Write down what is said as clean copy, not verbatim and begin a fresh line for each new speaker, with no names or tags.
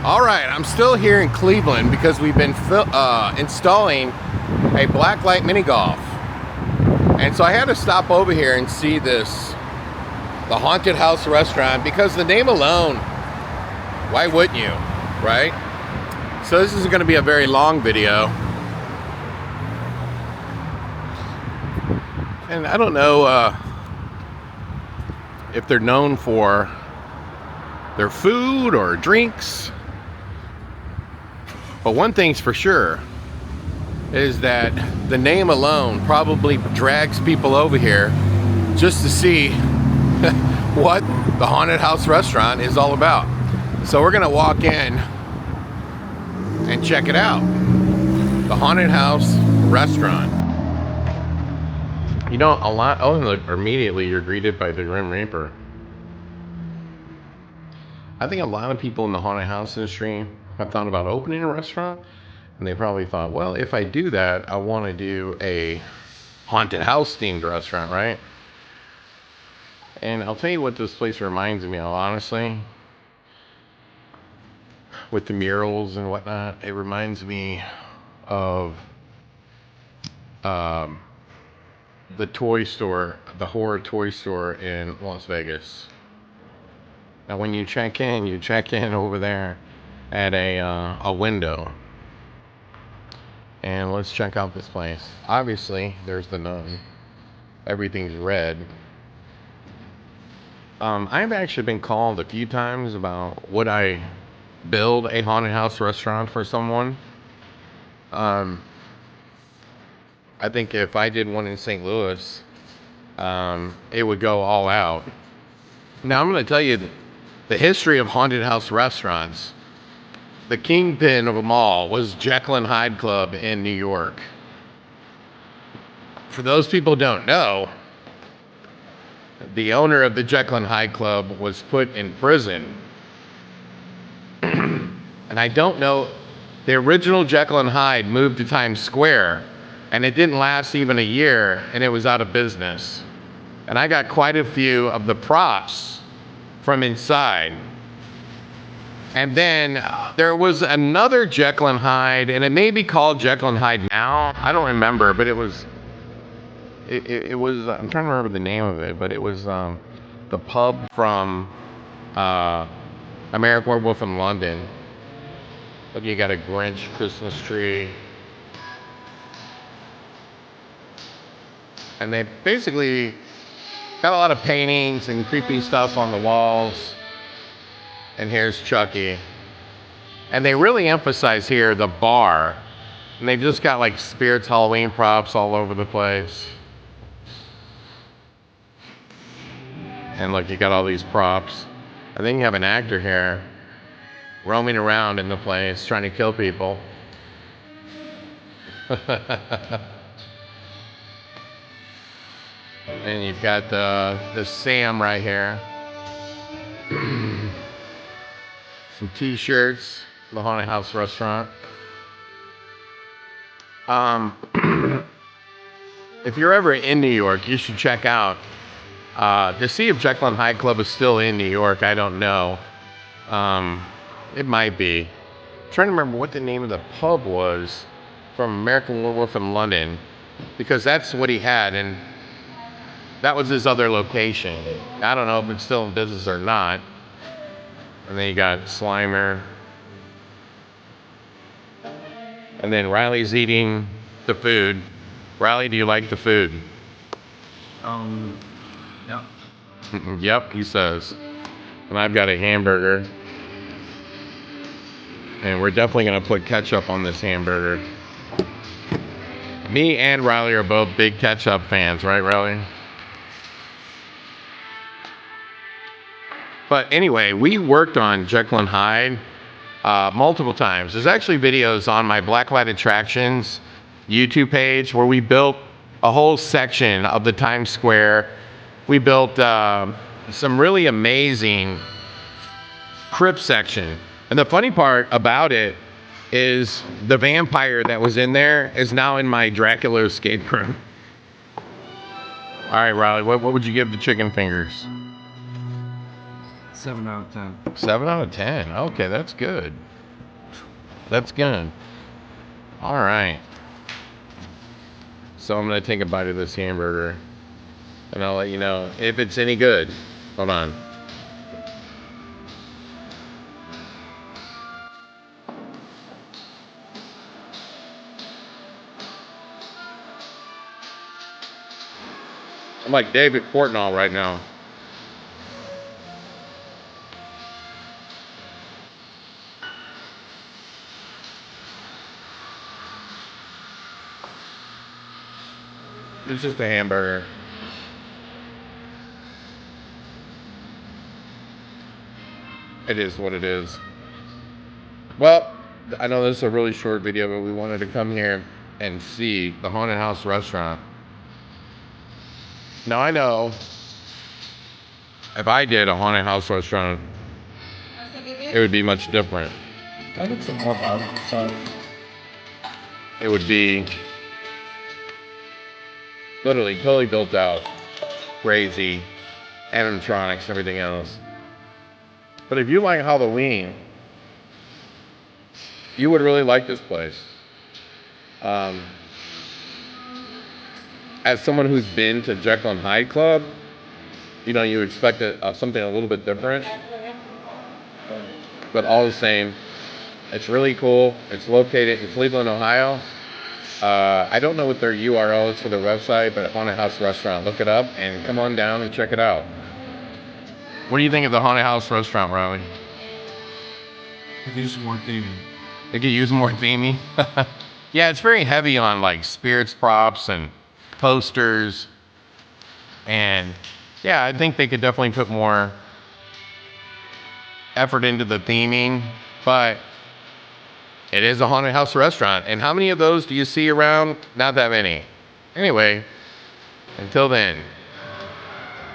All right, I'm still here in Cleveland because we've been installing a blacklight mini golf. And so I had to stop over here and see this, the Haunted House restaurant, because the name alone, why wouldn't you, right? So this isn't going to be a very long video. And I don't know if they're known for their food or drinks. But one thing's for sure is that the name alone probably drags people over here just to see what the Haunted House restaurant is all about. So we're gonna walk in and check it out. The Haunted House restaurant. You know, immediately you're greeted by the Grim Reaper. I think a lot of people in the haunted house industry have thought about opening a restaurant, and they probably thought, well, if I do that, I want to do a haunted house themed restaurant, right? And I'll tell you what this place reminds me of, honestly. With the murals and whatnot, it reminds me of the toy store, the horror toy store in Las Vegas. Now, when you check in over there at a window. And let's check out this place. Obviously, there's the nun. Everything's red. I've actually been called a few times about would I build a haunted house restaurant for someone. I think if I did one in St. Louis, it would go all out. Now, I'm going to tell you the history of haunted house restaurants. The kingpin of them all was Jekyll and Hyde Club in New York. For those people who don't know, the owner of the Jekyll and Hyde Club was put in prison. And I don't know, the original Jekyll and Hyde moved to Times Square, and it didn't last even a year, and it was out of business. And I got quite a few of the props from inside. And then there was another Jekyll and Hyde, and it may be called Jekyll and Hyde now. I don't remember, but it was, I'm trying to remember the name of it, but it was the pub from American Werewolf in London. Look, you got a Grinch Christmas tree. And they basically got a lot of paintings and creepy stuff on the walls. And here's Chucky. And they really emphasize here the bar. And they've just got like Spirits Halloween props all over the place. And look, you got all these props. I think you have an actor here roaming around in the place trying to kill people. And you've got the Sam right here. Some t-shirts, the Haunted House restaurant. If you're ever in New York, you should check out to see if Jekyll and Hyde Club is still in New York. I don't know. It might be. I'm trying to remember what the name of the pub was from American Werewolf in London, because that's what he had, and that was his other location. I don't know if it's still in business or not. And then you got Slimer. And then Riley's eating the food. Riley, do you like the food?
Yeah.
Yep, he says. And I've got a hamburger. And we're definitely going to put ketchup on this hamburger. Me and Riley are both big ketchup fans, right, Riley? But anyway, we worked on Jekyll and Hyde multiple times. There's actually videos on my Blacklight Attractions YouTube page where we built a whole section of the Times Square. We built some really amazing crypt section. And the funny part about it is the vampire that was in there is now in my Dracula escape room. All right, Riley, what would you give the chicken fingers?
7 out of 10.
7 out of 10. Okay, that's good. That's good. All right. So I'm gonna take a bite of this hamburger, and I'll let you know if it's any good. Hold on. I'm like David Portnoy right now. It's just a hamburger. It is what it is. Well, I know this is a really short video, but we wanted to come here and see the Haunted House restaurant. Now I know if I did a Haunted House restaurant, it would be much different.
I get some more outside.
It would be literally totally built out, crazy, animatronics, everything else. But if you like Halloween, you would really like this place. As someone who's been to Jekyll and Hyde Club, you know, you expect something a little bit different, but all the same, it's really cool. It's located in Cleveland, Ohio. I don't know what their URL is for their website, but Haunted House Restaurant. Look it up and come on down and check it out. What do you think of the Haunted House Restaurant, Riley?
Could use some more theming.
They could use more theming. Yeah, it's very heavy on like spirits props and posters. And yeah, I think they could definitely put more effort into the theming, but it is a haunted house restaurant. And how many of those do you see around? Not that many. Anyway, until then.